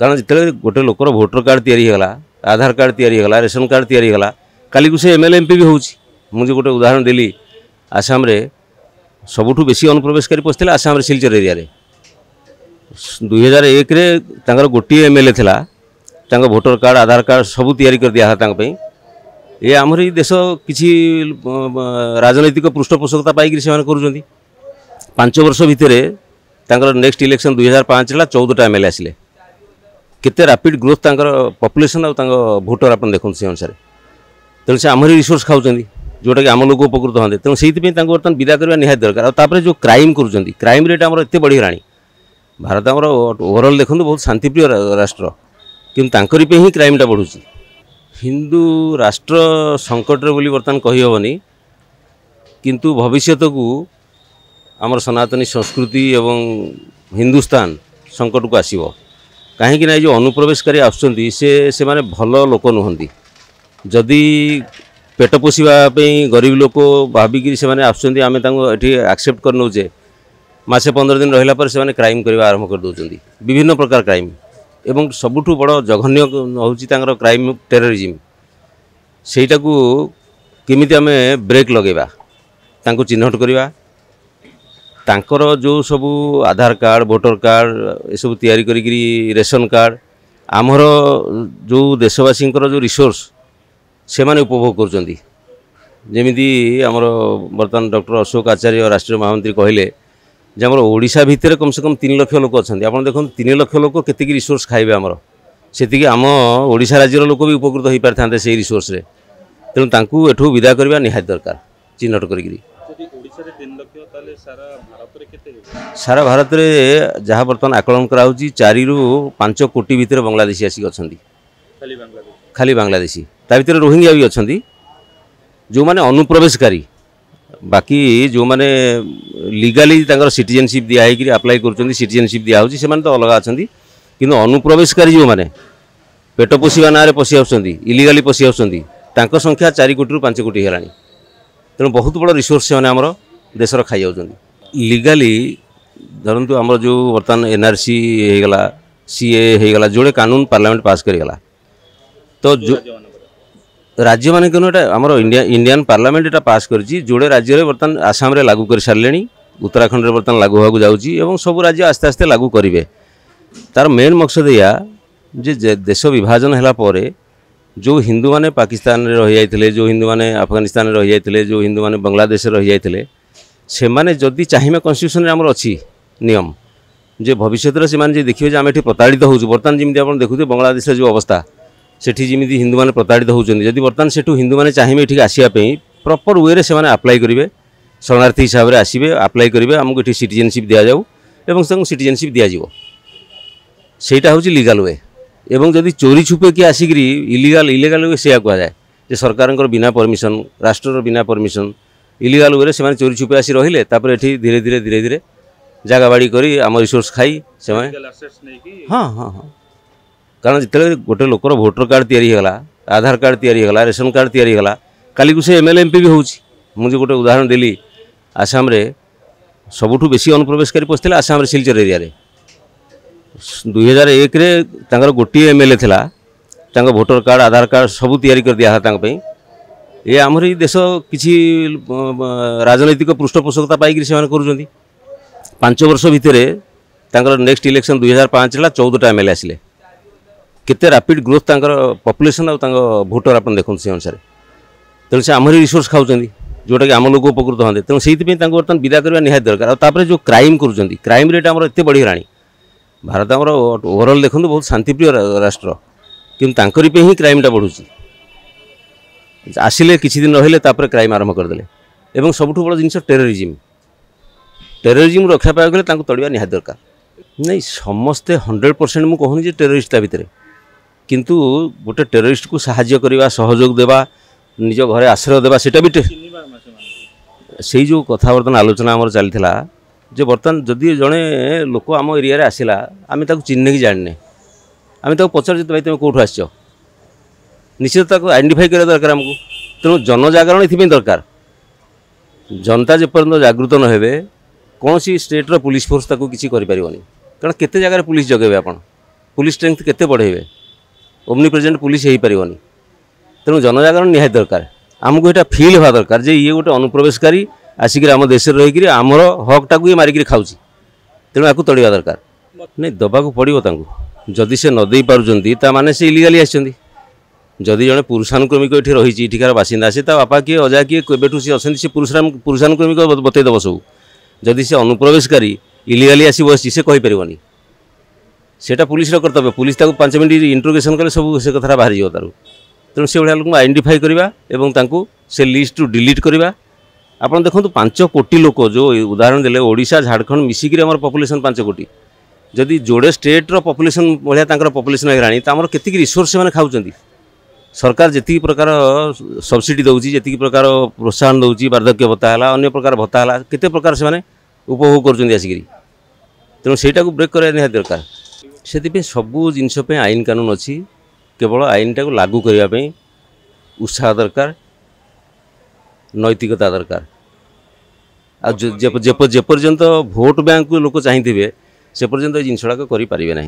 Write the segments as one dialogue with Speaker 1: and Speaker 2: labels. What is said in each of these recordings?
Speaker 1: कारण जिते गोटे लोकर भोटर कार्ड या आधार कार्ड या रेशन कार्ड या काली को से एमएलए एमपी भी मुझे गोटे उदाहरण देली आसाम रे सबुठू बेसी अनुप्रवेशकारी पशि आसाम सिलचर एरिया 2001 रे तांकर गोटे एमएलए थिला भोटर कार्ड आधार कार्ड सबू तैयारी कर दिया ये आमर देश किसी राजनैतिक पृष्ठपोषकता पाई कर 5 वर्ष भितर नेक्स्ट इलेक्शन 2005 है 14टा एमएलए आसिले केते रैपिड ग्रोथ पॉपुलेशन और भोटर आप देखते से अनुसार तेणु से आमरी रिसोर्स खाऊँ जोटा कि आम लोग उपकृत हाँ तेणु से बर्तमान विदा करवा निहाती दरकार और जो क्राइम कर क्राइम रेट आम एत बढ़ीगला भारत आम ओवरऑल देखो बहुत शांतिप्रिय राष्ट्र कि ही क्राइमटा बढ़ुँ हिंदू राष्ट्र संकट बोली बर्तमान कहीहबनी किंतु भविष्य को आमर सनातनी संस्कृति एवं हिंदुस्तान संकट को आसो कहीं ना जो अनुप्रवेशकारी आसुँच से माने भल लोक नुहंती जदि पेट पोषापी गरीब लोक भाविकी से आसुँच आम एक्सेप्ट कर नौचे मासे 15 दिन रहिला पर से क्राइम करने आरंभ कर दौरान विभिन्न प्रकार क्राइम एवं सबुठू बड़ जघन्य हूँ क्राइम टेररिज्म सेटा को केमिति आमे ब्रेक लगेबा तांको चिन्हट करवा तांकर जो सबू आधार कार्ड भोटर कार्ड ये सब तैयारी करी रेशन कार्ड आमर जो देशवासी जो रिसोर्स से माने उपभोग कर जमीती आमर बर्तमान डॉक्टर अशोक आचार्य राष्ट्रीय महामंत्री कहले जे आमर ओडिशा भितर कम से कम 3 लाख लोक अच्छा आप देखो 3 लाख लोक केतिकी रिसोर्स खाइबे आमर से आम ओडिशा राज्यर लोक भी उपकृत हो पारि था से रिसोर्स रे तेणु तांकू एठू विदा करवा निहाती दरकार चिन्हट करी सारा भारत में जहाँ बर्तमान आकलन कराऊँ 4 ରୁ 5 कोटी भितर बांग्लादेशी आसिक अच्छा खाली बांग्लादेशी ता भीतर रोहिंग्या भी अच्छा जो माने अनुप्रवेशकारी बाकी जो माने लीगाली सिटीजनशिप दिखाई अप्लाई कर सिटीजनशिप दिया से तो अलग अच्छा कि अनुप्रवेशकारी जो माने पेट पोषा ना पशि आलिगाली पशि आसुँच संख्या 4 कोटी ରୁ 5 कोटी है तेणु बहुत बड़ रिसोर्स से आमर देशर खाई जाऊँ लीगाली धरतु आमर जो बर्तमान एनआरसी होगला सीए होगला जोड़े कानून पार्लियामेंट पास करगला तो जो राज्य मान आमर इंडियन पार्लियामेंट एटा पास कर जोड़े राज्य बर्तमान आसाम रे लागू कर सारे उत्तराखंड में बर्तमान लागू होगा जाऊँ सब राज्य आस्ते आस्ते लागू करेंगे तार मेन मकसद या जे देश विभाजन है जो हिंदू माने पाकिस्तान रे रही जाते जो हिंदू माने अफगानिस्तान रे रही जाते जो हिंदू माने बांग्लादेश रही जाते से माने जदि चाहिए कन्स्टिट्यूशन आमर अच्छी नियम जे भविष्य से देखिए आम ये प्रताड़ित हो बर्तमान जमी आप देखुए बांग्लादेश जो अवस्था सेठी जमी हिंदू मैंने प्रताड़ित होती जदि बर्तमान से हिंदू मैंने चाहिए ये आसापी प्रपर वे से आप्लाय करेंगे शरणार्थी हिसाब से आसवे आप्लाय करेंगे आमको ये सिटीजनशिप दि जाऊ एवं सिटीजनशिप दिज्व सेटा हूँ लीगल वे एवं जदि चोरी छुपे किए आसिक इलीगल वे से कहुए सरकार बिना परमिशन राष्ट्र बिना परमिशन इलीगल वे से चोरी छुपे आसी रहिले ये धीरे धीरे जगह बाड़ी करी आम रिसोर्स खाई से हाँ हाँ हाँ कारण जिते गोटे लोकर भोटर कार्ड या आधार कार्ड या रेशन कार्ड या काली को से एमएलए एमपी भी मुझे गोटे उदाहरण देली आसाम रे सबुठू बेसी अनुप्रवेशकारी पशि आसाम सिलचर एरिया 2001 रे तांकर गोटे एमएलए थिला भोटर कार्ड आधार कार्ड सबू तैयारी कर दिया ये आमर देश किसी राजनैतिक पृष्ठपोषकता पाई कर 5 वर्ष भितर नेक्स्ट इलेक्शन 2005 है 14टा एमएलए आसिले केते रैपिड ग्रोथ पॉपुलेशन और भोटर आप देखते से अनुसार तेणु से आमरी रिसोर्स खाऊँ जोटा कि आम लोग उपकृत हाँ तेणु से बर्तमान विदा करवा निहाती दरकार और जो क्राइम कर क्राइम रेट आमर एत बढ़ीगला भारत आमर ओवरऑल देखो बहुत शांतिप्रिय राष्ट्र कि ही क्राइमटा बढ़ुँ आसिले किसी दिन रहिले क्राइम आरंभ करदे एवं सबुठू बड़ जिनस टेररिज्म रक्षा पाया गले तड़िया निहाती दरकार नहीं समस्ते 100% मुझे कहूनी टेररिस्ट भितर किंतु गोटे टेररिस्ट को साहाय्य करवा सहयोग देवा निज घरे आश्रय देवा सेटा भी से जो कथा बर्तमान आलोचना आमर चलता जे बर्तमान जदि जड़े लोक आम एरिया आसला आम चिन्ह की जाने आम पचार भाई तुम कौटू आस निश्चित आइडेंटिफाई करा दरकार आमको तेणु जनजागरण ये दरकार जनता जेपर्यंत जागृत न हे कौन सी स्टेट्र पुलिस फोर्स ताको किसी करें कारण केते जगह पुलिस जगेबे आपन पुलिस स्ट्रेंथ केते बढ़ेबे ओमनी प्रेजेंट पुलिस हो पारनी तेणु जनजागरण निहाती दरकार आमको यहाँ फिल हवा दरकार जे ये गोटे अनुप्रवेशकारी आसिक आम देश रहीकि आमर हकटा ये मारिक खाऊँ तेणु या तड़वा दरकार नहीं दबाक पड़ो जदि से नदे पार्टी से इलिगाली आसी जदि जड़े पुरुषानुक्रमिक ये रही इठिकार बासिंदा से बापा किए अजा किए केबेठू सी अच्छे सी पुरुषानुक्रमिक बतईदेव सब जदि से अनुप्रवेशकारी इलिगाली आसी बस से कहीपरनी सेटा पुलिस कर्तव्य पुलिस 5 मिनट इंट्रोगेशन कले सब से कथा बाहरी जाव तार तेणु से भाया लोक आइडेंटिफाई करवा से लिस्ट टू डिलीट करवा आप देखो 5 कोटी लोक जो उदाहरण देले ओडिशा झारखंड मिसिक पॉपुलेशन 5 कोटी जदि जोड़े स्टेट्र पॉपुलेशन भाया पॉपुलेशन है तो आम के रिसोर्स से खाऊँ सरकार जी प्रकार सब्सिडी दौर जी प्रकार प्रोत्साहन दौर वार्धक्य भत्ता है अन्य प्रकार भत्ता है केते प्रकार से उपभोग कर आसिक तेणु सहीटा ब्रेक करवा निहाती दरकार से सबू जिनस आईन कानून अच्छी केवल आईनटा को लागू करने उत्साह दरकार नैतिकता दरकार जेपर्यंत भोट बैंक को लोक चाहिए से पर्यंत जिनसड़ाक करें ना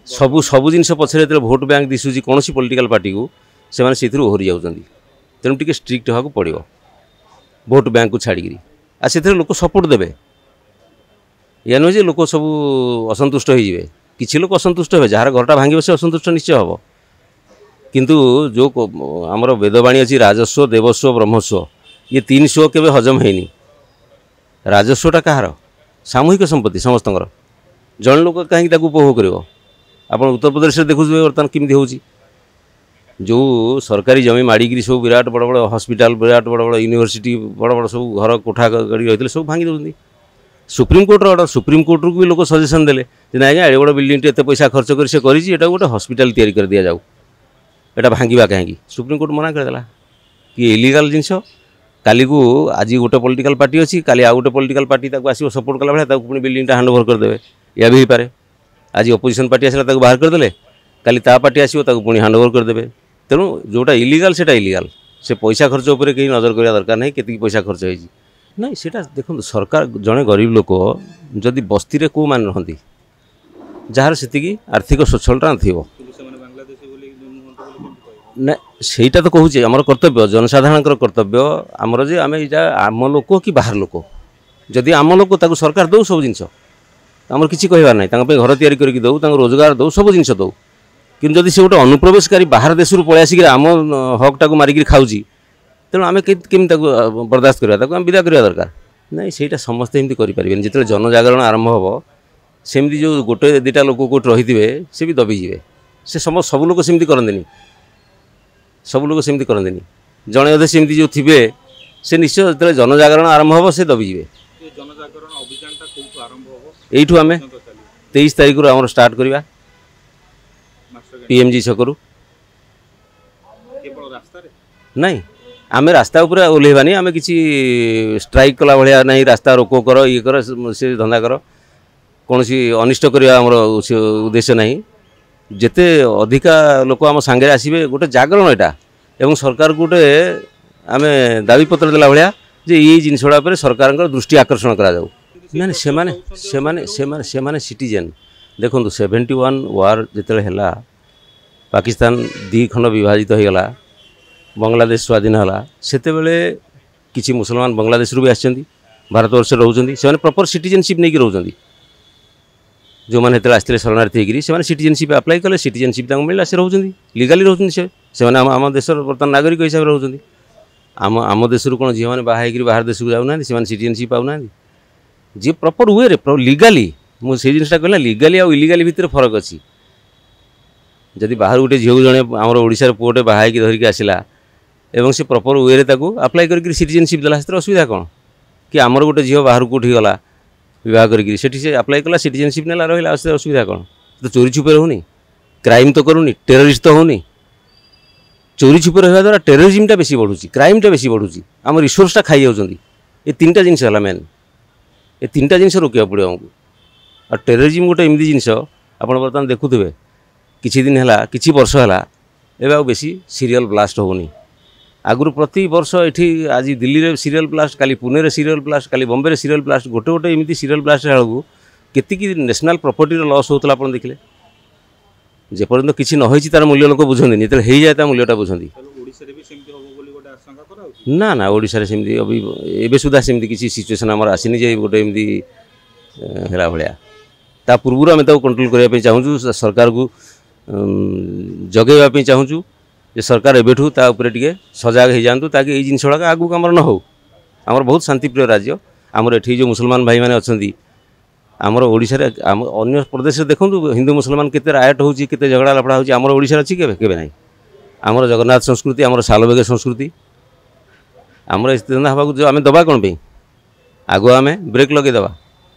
Speaker 1: सबू सबू जिन पछरे जो भोट बैंक दिशुची कौन पॉलिटिकल पार्टी को से ओहरी जाऊँगी तेणु टी स्ट्रिक्ट होगा पड़ो भोट बैंक को छाड़ी से लोक सपोर्ट देवे या नुहे लोक सब असंतुष्ट हो किसी लोग असंतुष्ट हे जार घरटा भांगे से असंतुष्ट निश्चय हम किंतु जो आमर वेदवाणी अच्छी राजस्व देवस्व ब्रह्मस्व ये 3 स्व केवे हजम हैनी राजस्वटा कहार सामूहिक संपत्ति समस्त जन लोक कहीं उपभोग कर आप उत्तर प्रदेश में देखुए बर्तमान केमी हो जो सरकारी जमी माड़िकी सब विराट बड़ बड़ हॉस्पिटल विराट बड़ बड़ यूनिवर्सिटी बड़ बड़ सब घर कोठा गाड़ी रही सब भांगी दौरान सुप्रीमकोर्टर अर्डर सुप्रीमकोर्टर को भी लोग सजेसन देले ना आज्ञा एड़े बड़ बिल्डिंग एत पैसा खर्च कर से गोटे हॉस्पिटल तैयारी कर दि जाऊ एटा भांगा कहीं सुप्रीमकोर्ट मना करदेला कि इलीगल जिनस काली को आज गोटे पॉलिटिकल पार्टी अच्छी काली आ गोटे पॉलिटिकल पार्टी आसो सपोर्ट कला भाया पुणी बिल्डिंगटा हैंड ओवर करदे या भी पारे आज अपोजिशन पार्टी आसला बाहर करदे काली ता पार्टी आसो पुणी हैंड ओवर करदे तेणु जोटा इलीगल से इलीगल से पैसा खर्च उपर कहीं नजर करवा दरकार नहीं केतिकी पैसा खर्च होती नहीं सेटा देखो सरकार जड़े गरीब लोक जदि बस्ती रे को मान रहती जार से आर्थिक सच्छलता थी ना सेटा तो कहूँ आमर कर्तव्य जनसाधारण कर्तव्य आमर जे आम आम लोक कि बाहर लोक जदि आम लोक सरकार दौ सब जिनस आमर किसी कहबार ना घर तैयारी करके दौ रोजगार दौ सब जिनस दौ कि जदि से गोटे अनुप्रवेशकारी बाहर देश पलि आसिक आम हकटा मारिक खाऊँ तेणु आम केमी बर्दास्त करवा आम विदा करवा दरकार नहीं सेटा समस्ते एमती करें जिते जनजागरण आरंभ हम सेमती जो गोटे दुटा लोक कौट रही थे से भी दबीजे से सब लोग सेमती करते सब लोग सेमती करते जड़े अधे सेमती जो थे से निश्चय जो जनजागरण आरंभ हम से दबीजे यू आम 23 तारीख आम स्टार्ट करवा पीएमजी छकरू नहीं आम रास्ता उपर ओल्लैबानी आम किसी स्ट्राइक कला भाया नहीं रास्ता रोको कर ये कर से धंदा कर कौन अनिष्ट करवा आमर उद्देश्य नहीं जिते अधिका लोक आम सांगे आसवे गोटे जागरण यहाँ एवं सरकार को गोटे आम दाबीपत्र देला भाया जे ये जिनसड़ा पर सरकार दृष्टि आकर्षण करा से सिटीजेन देखो 71 वार जिते है पाकिस्तान 2 खंड विभाजित हो गला बांग्लादेश स्वाधीन है सेते किसी मुसलमान बांग्लादेश भी आसछन्ती भारतवर्ष रोचंती से प्रॉपर सिटीजनशिप नहीं रोचंती जो मैंने आसते शरणार्थी होकर सिटीजनशिप अप्लाई कले सिटीजनशिप मिलला से रोचंती लीगाली रोचंती से आम देश बर्तमान नागरिक हिसाब से रोचंती आम देश कौन झील मैंने बाहर बाहर देश को जाऊना से सिटीजनशिप पाऊना जी प्रॉपर वे रे लीगाली मुझे जिनसा कहला लीगाली और इलीगाली भितर फरक अच्छी जदि बाहर गोटे झील जड़े आमर ओडिशार पुओटे बाहर धरिक आसला एवं से प्रॉपर वे अप्लाई करके सिटीजनशिप देला से असुविधा कौन कि आमर गोटे झील बाहर कौटी गला विवाह करके अप्लाई कला सिटीजनशिप नेला रहा असुविधा कौन तो चोरी छुपे होनी क्राइम तो करूनी टेररिस्ट तो होनी चोरी छुपे रहा द्वारा टेररिज्मटा बेसी बढ़ुची क्राइमटा बेसी बढ़ुची आम रिसोर्सटा खाई जाऊँगी ये 3टा जिनस है मेन ये 3टा जिनस रोकवा पड़ो आमको और टेररिज्म गोटे एमती जिनस आप बर्तमान देखुए किछि दिन है किछि वर्ष है एवं बेसी सीरियल ब्लास्ट होनी आगु प्रति वर्ष ये आज दिल्ली रे सीरियल ब्लास्ट काली पुणे रे सीरियल ब्लास्ट काली बॉम्बे रे सीरियल ब्लास्ट गोटे गोटे एमती सीरियल ब्लास्ट बेलू केतिकी नेशनल प्रॉपर्टी लॉस होता आप देखिले जेपर्यंत किसी न होई तार मूल्य लोक बुझंदी जेते हो जाए मूल्यटा बुझंदी ना ना ओडिशा रे सेमती अभी एबे सुधा सेमती किसी सिचुएशन आमर आसीनी जे गोटे एमती हेला भलिया ता पूर्व आम कंट्रोल करने चाहूँ सरकार को जगेवाई चाहूँ जे सरकार एबेठू ता उपरे टिके सजग हो जातु ताकि ये जिन गुड़ाक आगू आमर न हो आमर बहुत शांतिप्रिय राज्य आमर एठी जो मुसलमान भाई मैंने अच्छा आमर ओडिशा रे अन्य प्रदेश देखूँ हिंदू मुसलमान केते रायट होची केते झगड़ा लफड़ा होची आमर ओडिशा अच्छी केबे केबे नहीं आमर जगन्नाथ संस्कृति आमर सालबेग संस्कृति आमर इस हवा जो आम दबा कौन पे आगु आम ब्रेक लगे दबा।